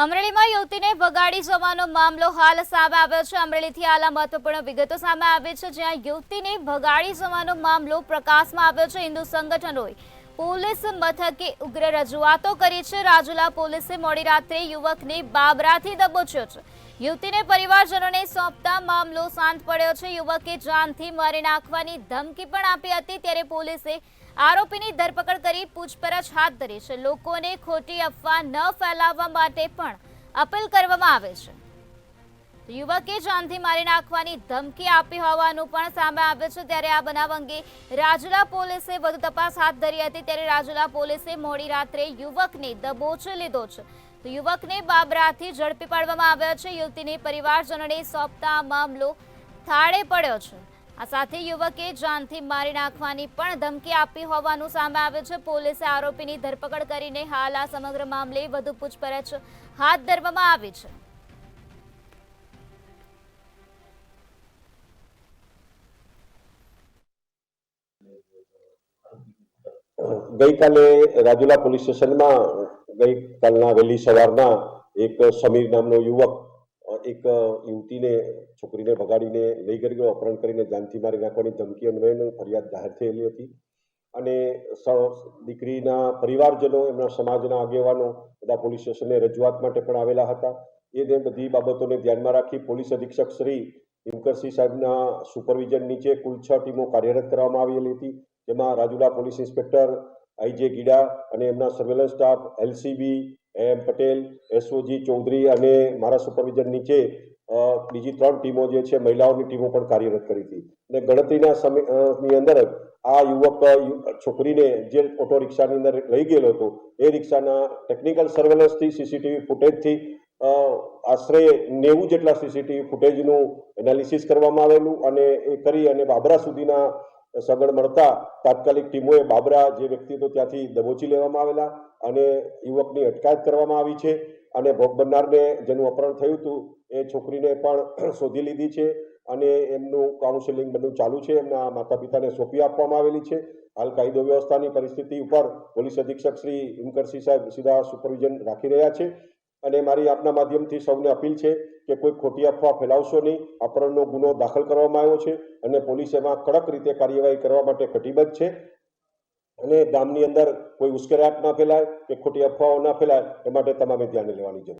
અમરેલીમાં યુવતીને ભગાડી જવાનો મામલો હાલ સામે આવ્યો છે। અમરેલીથી હાલ મહત્વપૂર્ણ વિગતો સામે આવી છે, જ્યાં યુવતીને ભગાડી જવાનો મામલો પ્રકાશમાં આવ્યો છે। હિન્દુ સંગઠનોએ પોલીસ મથકે ઉગ્ર રજૂઆતો કરી છે। રાજુલા પોલીસે મોડી રાત્રે યુવકને બાબરાથી દબોચ્યો છે। યુવતીને પરિવારજનોને સોંપતા મામલો શાંત પડ્યો છે। યુવકે જાનથી મારી નાખવાની ધમકી પણ આપી હતી, ત્યારે પોલીસે આરોપીની ધરપકડ કરી પૂછપરછ હાથ ધરી છે। લોકોને ખોટી અફવા ન ફેલાવવા માટે પણ અપીલ કરવામાં આવે છે। યુવકે જાનથી મારી નાખવાની ધમકી આપી હોવાનું પણ સામે આવ્યું છે। ત્યારે આ બનાવ અંગે રાજુલા પોલીસે વધુ તપાસ હાથ ધરી હતી। ત્યારે રાજુલા પોલીસે મોડી રાત્રે યુવકને દબોચી લીધો છે। તો યુવકને બાબરાથી ઝડપી પાડવામાં આવ્યો છે। યુવતીને પરિવારજનોને સોંપતા મામલો થાળે પડ્યો છે। આ સાથે યુવકે જાનથી મારી નાખવાની પણ ધમકી આપી હોવાનું સામે આવ્યું છે। પોલીસે આરોપીની ધરપકડ કરીને હાલ આ સમગ્ર મામલે વધુ પૂછપરછ હાથ ધરવામાં આવી છે। ગઈકાલે રાજુલા પોલીસ સ્ટેશનમાં ગઈકાલના વહેલી સવારના એક સમીર નામનો યુવક એક યુવતીને છોકરીને ભગાડીને લઈ ગયો, અપહરણ કરીને જાનથી મારી નાખવાની ધમકી અન્વયે ફરિયાદ જાહેર થયેલી હતી અને દીકરીના પરિવારજનો, એમના સમાજના આગેવાનો બધા પોલીસ સ્ટેશને રજૂઆત માટે પણ આવેલા હતા। એને બધી બાબતોને ધ્યાનમાં રાખી પોલીસ અધિક્ષક શ્રી હિમકરસિંહ સાહેબના સુપરવિઝન નીચે કુલ 6 ટીમો કાર્યરત કરવામાં આવેલી હતી, જેમાં Rajula police inspector IJ Gida અને એમના સર્વેલન્સ સ્ટાફ એલસીબી એમ પટેલ, એસઓજી ચૌધરી અને મારા સુપરવિઝન નીચે બીજી 3 ટીમો જે છે મહિલાઓની ટીમો પણ કાર્યરત કરી હતી અને ગણતરીના સમયની અંદર આ યુવક છોકરીને જે ઓટો રિક્ષાની અંદર લઈ ગયેલો હતો એ રિક્ષાના ટેકનિકલ સર્વેલન્સથી સીસીટીવી ફૂટેજથી આશરે 90 જેટલા સીસીટીવી ફૂટેજનું એનાલિસિસ કરવામાં આવેલું અને એ કરી અને બાબરા સુધીના સગવડ મળતા તાત્કાલિક ટીમોએ બાબરા જે વ્યક્તિ હતો ત્યાંથી દબોચી લેવામાં આવેલા અને યુવકની અટકાયત કરવામાં આવી છે અને ભોગ બનનારને જેનું અપહરણ થયું હતું એ છોકરીને પણ શોધી લીધી છે અને એમનું કાઉન્સેલિંગ બધું ચાલુ છે। એમના માતા પિતાને સોંપી આપવામાં આવેલી છે। હાલ કાયદો વ્યવસ્થાની પરિસ્થિતિ ઉપર પોલીસ અધિક્ષક શ્રી હિમકરસિંહ સાહેબ સીધા સુપરવિઝન રાખી રહ્યા છે અને મારી આપના માધ્યમથી સૌને અપીલ છે કે કોઈ ખોટી અફવા ફેલાવશો નહીં। અપહરણનો ગુનો દાખલ કરવામાં આવ્યો છે અને પોલીસ એમાં કડક રીતે કાર્યવાહી કરવા માટે કટિબદ્ધ છે અને ગામની અંદર કોઈ ઉશ્કેરાટ ના ફેલાય કે ખોટી અફવાઓ ના ફેલાય એ માટે તમામે ધ્યાને લેવાની જરૂર છે।